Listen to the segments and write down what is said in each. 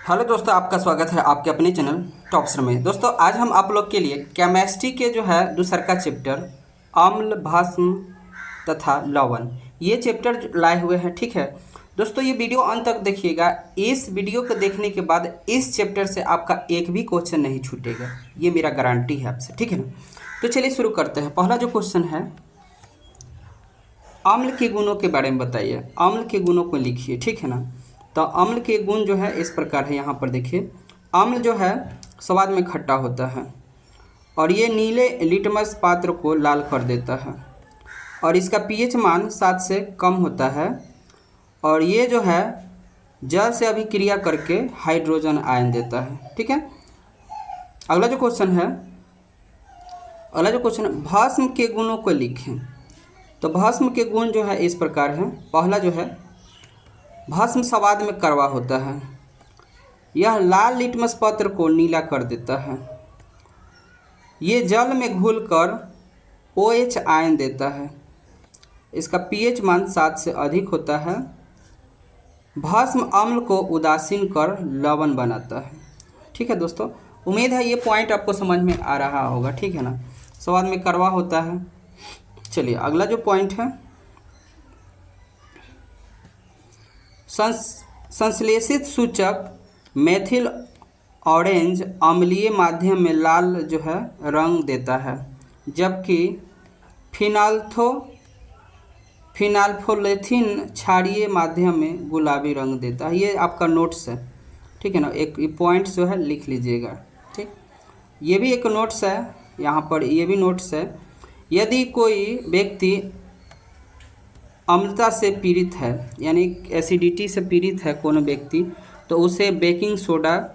Hello दोस्तों, आपका स्वागत है आपके अपने चैनल टॉप्सर में। दोस्तों आज हम आप लोग के लिए केमिस्ट्री के जो है दूसरा का चैप्टर अम्ल, भस्म तथा लवण, ये चैप्टर लाए हुए हैं। ठीक है दोस्तों, ये वीडियो अंत तक देखिएगा। इस वीडियो को देखने के बाद इस चैप्टर से आपका एक भी क्वेश्चन नहीं छूटेगा, ये मेरा गारंटी है आपसे। ठीक है ना, तो चलिए शुरू करते हैं। पहला जो क्वेश्चन है, अम्ल के गुणों के बारे में बताइए। अम्ल के गुणों को लिखिए। ठीक है ना, तो अम्ल के गुण जो है इस प्रकार है। यहाँ पर देखिए, अम्ल जो है स्वाद में खट्टा होता है और ये नीले लिटमस पात्र को लाल कर देता है और इसका पीएच मान 7 से कम होता है और ये जो है जल से अभिक्रिया करके हाइड्रोजन आयन देता है। ठीक है, अगला जो क्वेश्चन है, भस्म के गुणों को लिखें। तो भस्म के गुण जो है इस प्रकार है। पहला जो है, भस्म स्वाद में कड़वा होता है, यह लाल लिटमस पत्र को नीला कर देता है, ये जल में घुलकर OH आयन देता है, इसका pH मान 7 से अधिक होता है, भस्म अम्ल को उदासीन कर लवण बनाता है। ठीक है दोस्तों, उम्मीद है ये पॉइंट आपको समझ में आ रहा होगा। ठीक है ना, स्वाद में कड़वा होता है। चलिए अगला जो पॉइंट है, संश्लेषित सूचक मेथिल ऑरेंज अम्लीय माध्यम में लाल जो है रंग देता है, जबकि फिनाल्फोलेथिन क्षारीय माध्यम में गुलाबी रंग देता है। ये आपका नोट्स है। ठीक है ना, एक पॉइंट्स जो है लिख लीजिएगा। ठीक, ये भी एक नोट्स है, यहाँ पर ये भी नोट्स है। यदि कोई व्यक्ति अम्लता से पीड़ित है, यानी एसिडिटी से पीड़ित है कोनो व्यक्ति, तो उसे बेकिंग सोडा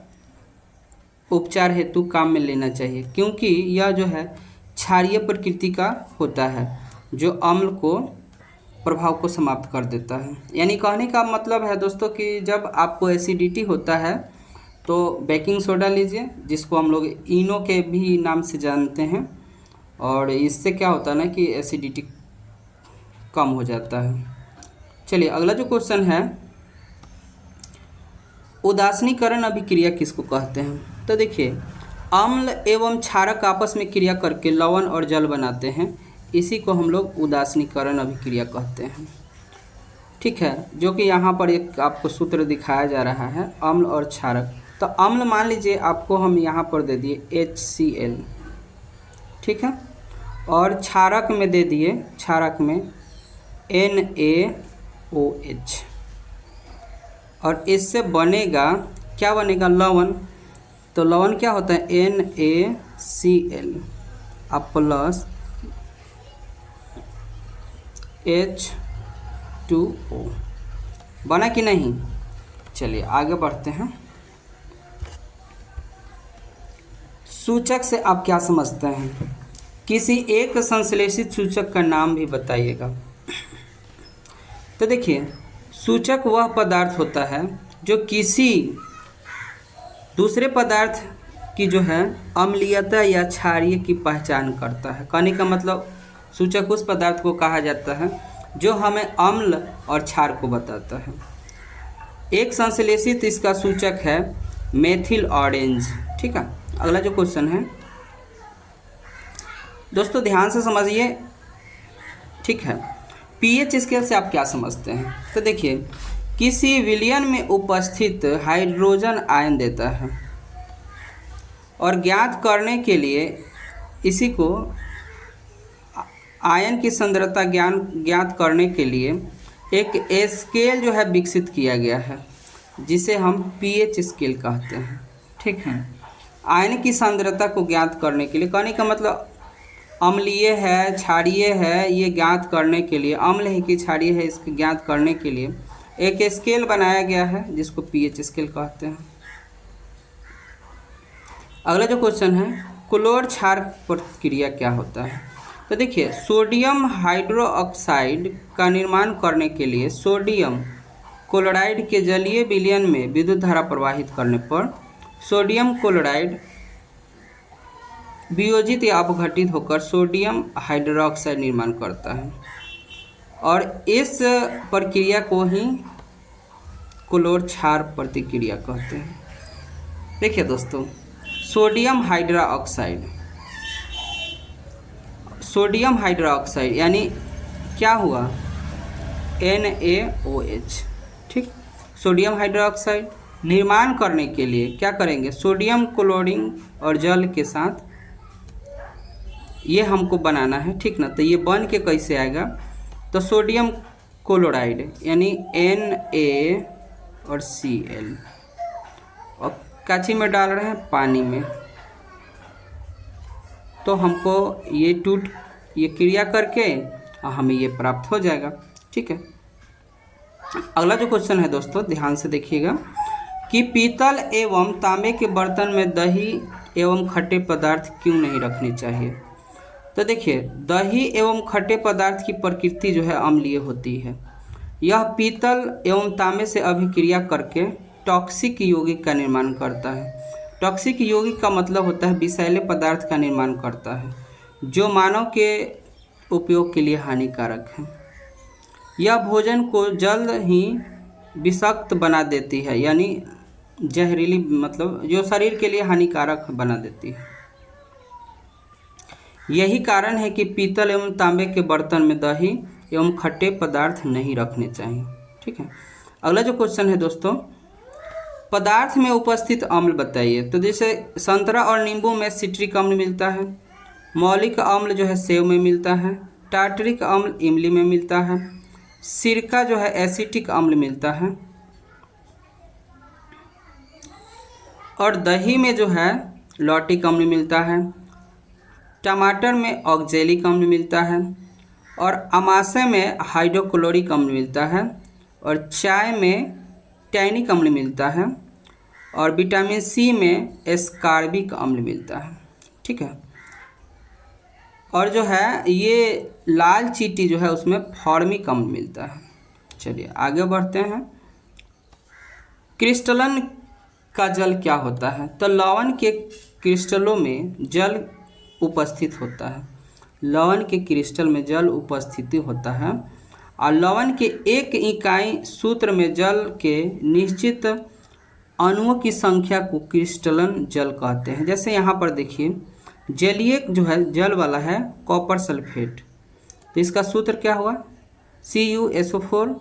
उपचार हेतु काम में लेना चाहिए, क्योंकि यह जो है क्षारीय प्रकृति का होता है जो अम्ल को प्रभाव को समाप्त कर देता है। यानी कहने का मतलब है दोस्तों कि जब आपको एसिडिटी होता है तो बेकिंग सोडा लीजिए, जिसको हम लोग इनो के भी नाम से जानते हैं, और इससे क्या होता है ना कि एसिडिटी कम हो जाता है। चलिए अगला जो क्वेश्चन है, उदासीनीकरण अभिक्रिया किसको कहते हैं। तो देखिए, अम्ल एवं क्षारक आपस में क्रिया करके लवण और जल बनाते हैं, इसी को हम लोग उदासीनीकरण अभिक्रिया कहते हैं। ठीक है, जो कि यहाँ पर एक आपको सूत्र दिखाया जा रहा है, अम्ल और क्षारक। तो अम्ल मान लीजिए आपको हम यहाँ पर दे दिए HCl, ठीक है, और क्षारक में दे दिए, क्षारक में NaOH, और इससे बनेगा क्या, बनेगा लवण। तो लवण क्या होता है, NaCl अब प्लस H2O, बना कि नहीं। चलिए आगे बढ़ते हैं। सूचक से आप क्या समझते हैं, किसी एक संश्लेषित सूचक का नाम भी बताइएगा। तो देखिए, सूचक वह पदार्थ होता है जो किसी दूसरे पदार्थ की जो है अम्लीयता या क्षारीय की पहचान करता है। कहने का मतलब, सूचक उस पदार्थ को कहा जाता है जो हमें अम्ल और क्षार को बताता है। एक संश्लेषित इसका सूचक है मेथिल ऑरेंज। ठीक है, अगला जो क्वेश्चन है दोस्तों, ध्यान से समझिए। ठीक है, पीएच स्केल से आप क्या समझते हैं। तो देखिए, किसी विलयन में उपस्थित हाइड्रोजन आयन देता है और ज्ञात करने के लिए इसी को आयन की सांद्रता ज्ञात करने के लिए एक स्केल जो है विकसित किया गया है, जिसे हम पीएच स्केल कहते हैं। ठीक है, आयन की सांद्रता को ज्ञात करने के लिए, कहने का मतलब अम्लीय है क्षारीय है, ये ज्ञात करने के लिए, अम्ल है कि क्षारीय है, इसको ज्ञात करने के लिए एक स्केल बनाया गया है जिसको पीएच स्केल कहते हैं। अगला जो क्वेश्चन है, क्लोर क्षार प्रतिक्रिया क्या होता है। तो देखिए, सोडियम हाइड्रोक्साइड का निर्माण करने के लिए सोडियम क्लोराइड के जलीय विलयन में विद्युत धारा प्रवाहित करने पर सोडियम क्लोराइड वियोजित या अपघटित होकर सोडियम हाइड्रोक्साइड निर्माण करता है, और इस प्रक्रिया को ही क्लोर क्षार प्रतिक्रिया कहते हैं। देखिए दोस्तों, सोडियम हाइड्रोक्साइड, सोडियम हाइड्रोक्साइड यानी क्या हुआ, NaOH। ठीक, सोडियम हाइड्रोक्साइड निर्माण करने के लिए क्या करेंगे, सोडियम क्लोरीन और जल के साथ ये हमको बनाना है, ठीक ना। तो ये बन के कैसे आएगा, तो सोडियम क्लोराइड यानी Na और Cl, और काची में डाल रहे हैं, पानी में। तो हमको ये क्रिया करके हमें ये प्राप्त हो जाएगा। ठीक है, अगला जो क्वेश्चन है दोस्तों, ध्यान से देखिएगा कि पीतल एवं तांबे के बर्तन में दही एवं खट्टे पदार्थ क्यों नहीं रखनी चाहिए। तो देखिए, दही एवं खट्टे पदार्थ की प्रकृति जो है अम्लीय होती है। यह पीतल एवं तांबे से अभिक्रिया करके टॉक्सिक यौगिक का निर्माण करता है। टॉक्सिक यौगिक का मतलब होता है विषैले पदार्थ का निर्माण करता है, जो मानव के उपयोग के लिए हानिकारक है। यह भोजन को जल्द ही विषाक्त बना देती है, यानी जहरीली, मतलब जो शरीर के लिए हानिकारक बना देती है। यही कारण है कि पीतल एवं तांबे के बर्तन में दही एवं खट्टे पदार्थ नहीं रखने चाहिए। ठीक है, अगला जो क्वेश्चन है दोस्तों, पदार्थ में उपस्थित अम्ल बताइए। तो जैसे संतरा और नींबू में सिट्रिक अम्ल मिलता है, मौलिक अम्ल जो है सेव में मिलता है, टार्टरिक अम्ल इमली में मिलता है, सिरका जो है एसिटिक अम्ल मिलता है, और दही में जो है लॉटिक अम्ल मिलता है, टमाटर में ऑक्जेलिक अम्ल मिलता है, और अमाशय में हाइड्रोक्लोरिक अम्ल मिलता है, और चाय में टैनिक अम्ल मिलता है, और विटामिन सी में एस्कार्बिक अम्ल मिलता है। ठीक है, और जो है ये लाल चींटी जो है उसमें फॉर्मिक अम्ल मिलता है। चलिए आगे बढ़ते हैं। क्रिस्टलन का जल क्या होता है। तो लवण के क्रिस्टलों में जल उपस्थित होता है, लवण के क्रिस्टल में जल उपस्थिति होता है, और लवण के एक इकाई सूत्र में जल के निश्चित अणुओं की संख्या को क्रिस्टलन जल कहते हैं। जैसे यहाँ पर देखिए, जलीय जो है जल वाला है कॉपर सल्फेट, तो इसका सूत्र क्या हुआ, CuSO4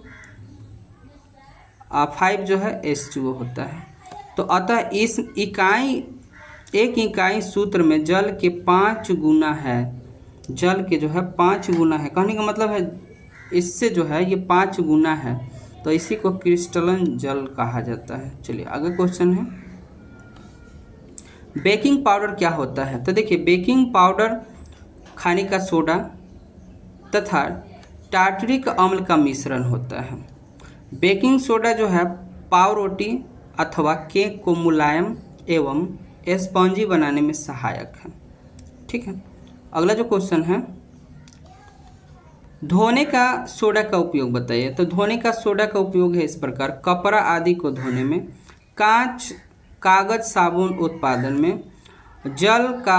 5 जो है H2O होता है। तो अतः इस एक इकाई सूत्र में जल के 5 गुना है, जल के जो है 5 गुना है, कहने का मतलब है इससे जो है ये 5 गुना है, तो इसी को क्रिस्टलन जल कहा जाता है। चलिए आगे क्वेश्चन है, बेकिंग पाउडर क्या होता है। तो देखिए, बेकिंग पाउडर खाने का सोडा तथा टार्टरिक अम्ल का मिश्रण होता है। बेकिंग सोडा जो है पाव रोटी अथवा केक को मुलायम एवं स्पॉन्जी बनाने में सहायक है। ठीक है, अगला जो क्वेश्चन है, धोने का सोडा का उपयोग बताइए। तो धोने का सोडा का उपयोग है इस प्रकार, कपड़ा आदि को धोने में, कांच कागज साबुन उत्पादन में, जल का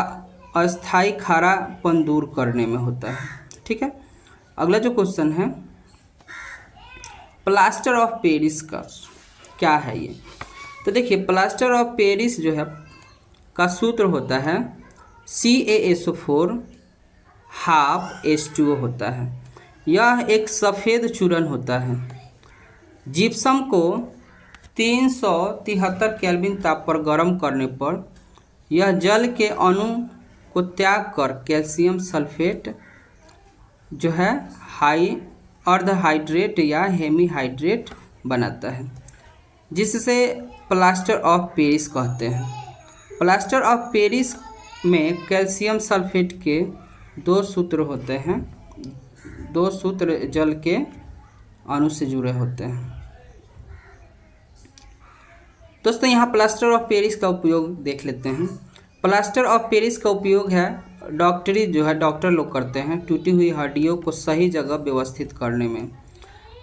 अस्थायी खारापन दूर करने में होता है। ठीक है, अगला जो क्वेश्चन है, प्लास्टर ऑफ पेरिस का क्या है ये। तो देखिए, प्लास्टर ऑफ पेरिस जो है का सूत्र होता है CaSO4 हाफ H2O होता है। यह एक सफ़ेद चूर्ण होता है। जिप्सम को 373 केल्विन ताप पर गर्म करने पर यह जल के अणु को त्याग कर कैल्शियम सल्फेट जो है अर्धहाइड्रेट या हेमीहाइड्रेट बनाता है, जिससे प्लास्टर ऑफ पेरिस कहते हैं। प्लास्टर ऑफ पेरिस में कैल्शियम सल्फेट के 2 सूत्र होते हैं, 2 सूत्र जल के अणु से जुड़े होते हैं। दोस्तों, यहाँ प्लास्टर ऑफ पेरिस का उपयोग देख लेते हैं। प्लास्टर ऑफ पेरिस का उपयोग है डॉक्टर लोग करते हैं टूटी हुई हड्डियों को सही जगह व्यवस्थित करने में,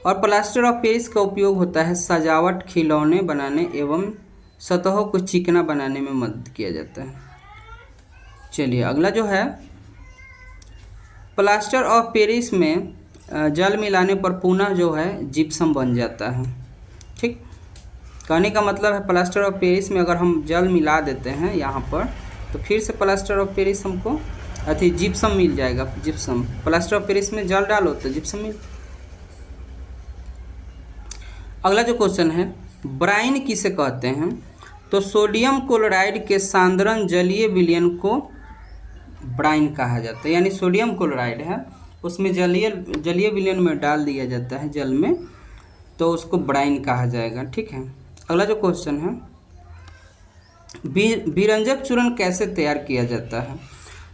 और प्लास्टर ऑफ पेरिस का उपयोग होता है सजावट, खिलौने बनाने एवं सतहों को चिकना बनाने में मदद किया जाता है। चलिए अगला जो है, प्लास्टर ऑफ पेरिस में जल मिलाने पर पुनः जो है जिप्सम बन जाता है। ठीक, कहने का मतलब है प्लास्टर ऑफ पेरिस में अगर हम जल मिला देते हैं यहाँ पर, तो फिर से प्लास्टर ऑफ पेरिस हमको जिप्सम मिल जाएगा। जिप्सम, प्लास्टर ऑफ पेरिस में जल डालो तो जिप्सम मिल। अगला जो क्वेश्चन है, ब्राइन किसे कहते हैं? तो सोडियम क्लोराइड के सांद्रण जलीय विलयन को ब्राइन कहा जाता है। यानी सोडियम क्लोराइड है, उसमें जलीय विलयन में डाल दिया जाता है जल में, तो उसको ब्राइन कहा जाएगा। ठीक है। अगला जो क्वेश्चन है, विरंजक चूर्ण कैसे तैयार किया जाता है?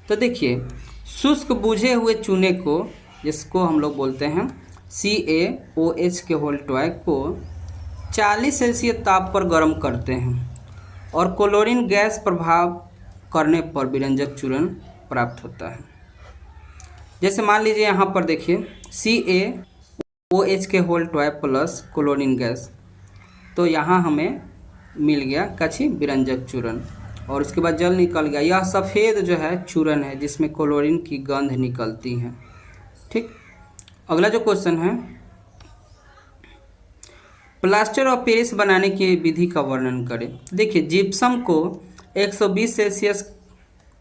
तो देखिए, शुष्क बुझे हुए चूने को, जिसको हम लोग बोलते हैं CaOH के होल टॉइक को 40 सेल्सियस ताप पर गर्म करते हैं और क्लोरीन गैस प्रभाव करने पर विरंजक चूर्ण प्राप्त होता है। जैसे मान लीजिए यहाँ पर देखिए CaOH के होल टॉइक प्लस क्लोरीन गैस, तो यहाँ हमें मिल गया कछी विरंजक चूर्ण, और उसके बाद जल निकल गया। यह सफ़ेद जो है चूर्ण है जिसमें क्लोरीन की गंध निकलती है। ठीक। अगला जो क्वेश्चन है, प्लास्टर ऑफ पेरिस बनाने की विधि का वर्णन करें। देखिए, जिप्सम को 120 सेल्सियस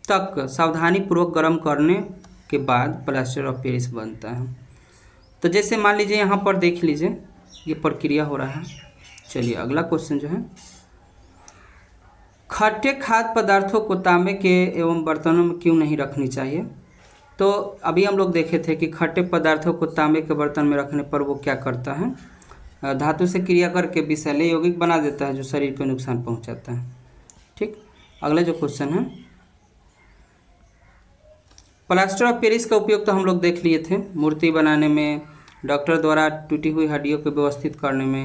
तक सावधानीपूर्वक गर्म करने के बाद प्लास्टर ऑफ पेरिस बनता है। तो जैसे मान लीजिए यहाँ पर देख लीजिए ये प्रक्रिया हो रहा है। चलिए अगला क्वेश्चन जो है, खट्टे खाद्य पदार्थों को तांबे के एवं बर्तनों में क्यों नहीं रखनी चाहिए? तो अभी हम लोग देखे थे कि खट्टे पदार्थों को तांबे के बर्तन में रखने पर वो क्या करता है, धातु से क्रिया करके विषैले यौगिक बना देता है जो शरीर को नुकसान पहुंचाता है। ठीक। अगला जो क्वेश्चन है, प्लास्टर ऑफ पेरिस का उपयोग तो हम लोग देख लिए थे, मूर्ति बनाने में, डॉक्टर द्वारा टूटी हुई हड्डियों को व्यवस्थित करने में।